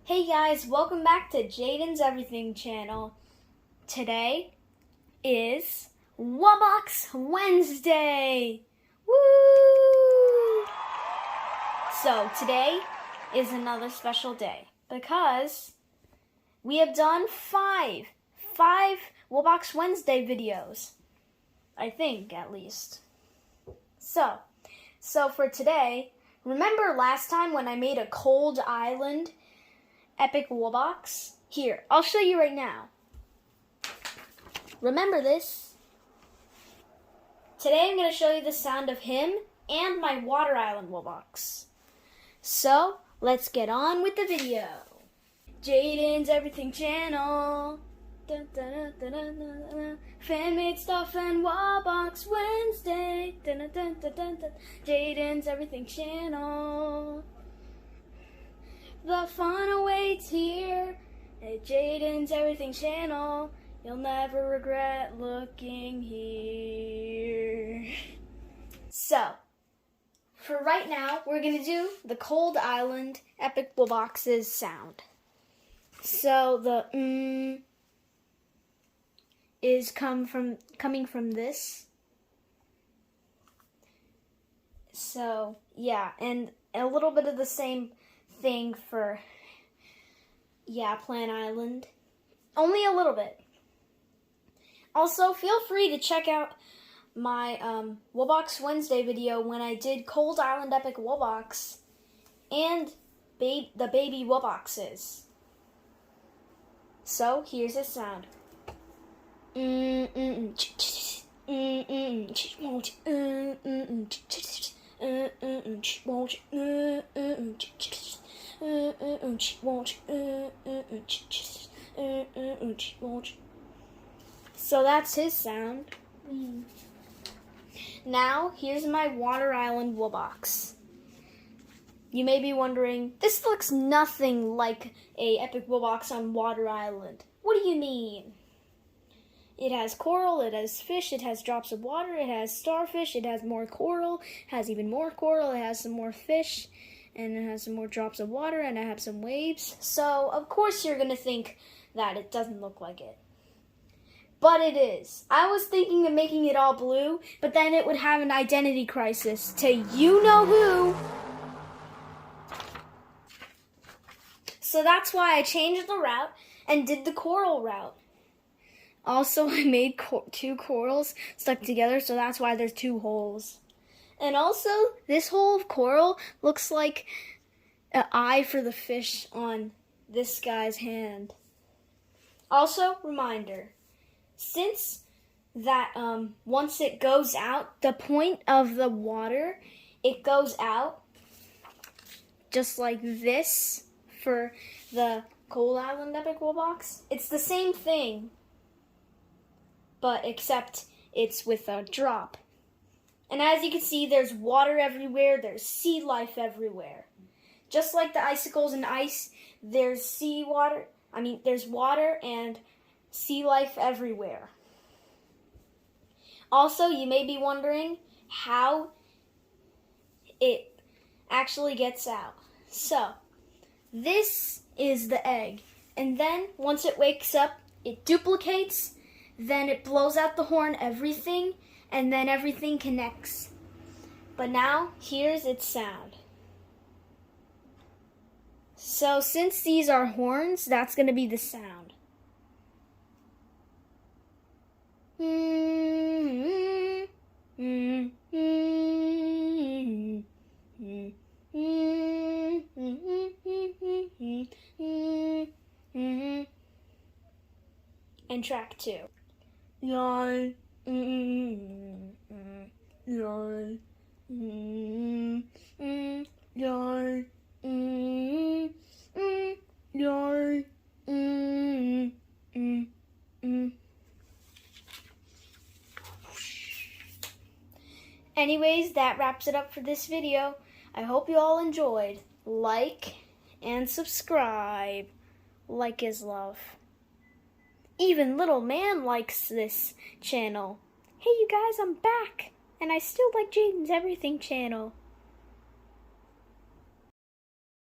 Hey guys, welcome back to Jaden's Everything channel. Today is Wubbox Wednesday. Woo! So today is another special day because we have done five Wubbox Wednesday videos. I think, at least. So for today, remember last time when I made a Cold Island Epic Wubbox? Here, I'll show you right now. Remember this? Today I'm going to show you the sound of him and my Water Island Wubbox. So, let's get on with the video. Jaden's Everything channel. Dun, dun, dun, dun, dun, dun, dun. Fan-made stuff and Wubbox Wednesday. Dun, dun, dun, dun, dun, dun. Jaden's Everything channel. The fun awaits here at Jaden's Everything channel. You'll never regret looking here. So, for right now, we're going to do the Cold Island Epic Wubbox's sound. So, the is coming from this. So, yeah, and a little bit of the same thing for, Plant Island. Only a little bit. Also, feel free to check out my Wubbox Wednesday video when I did Cold Island Epic Wubbox and the baby Wubboxes. So, here's his sound. So that's his sound. Now, here's my Water Island Wubbox. You may be wondering, this looks nothing like a Epic Wubbox on Water Island. What do you mean? It has coral, it has fish, it has drops of water, it has starfish, it has more coral, it has even more coral, it has some more fish, and it has some more drops of water, and I have some waves. So, of course you're going to think that it doesn't look like it. But it is. I was thinking of making it all blue, but then it would have an identity crisis to you-know-who. So that's why I changed the route and did the coral route. Also, I made two corals stuck together, so that's why there's two holes. And also, this hole of coral looks like an eye for the fish on this guy's hand. Also, reminder, since that once it goes out, the point of the water, it goes out just like this for the Cold Island Epic Wubbox. It's the same thing, but except it's with a drop. And as you can see, there's water everywhere, there's sea life everywhere. Just like the icicles and ice, there's there's water and sea life everywhere. Also, you may be wondering how it actually gets out. So, this is the egg. And then, once it wakes up, it duplicates. Then it blows out the horn, everything, and then everything connects. But now, here's its sound. So since these are horns, that's going to be the sound. And track 2. Yay. Yay. Yay. Yay. Anyways, that wraps it up for this video. I hope you all enjoyed. Like and subscribe. Like is love. Even little man likes this channel. Hey you guys, I'm back. And I still like Jaden's Everything channel.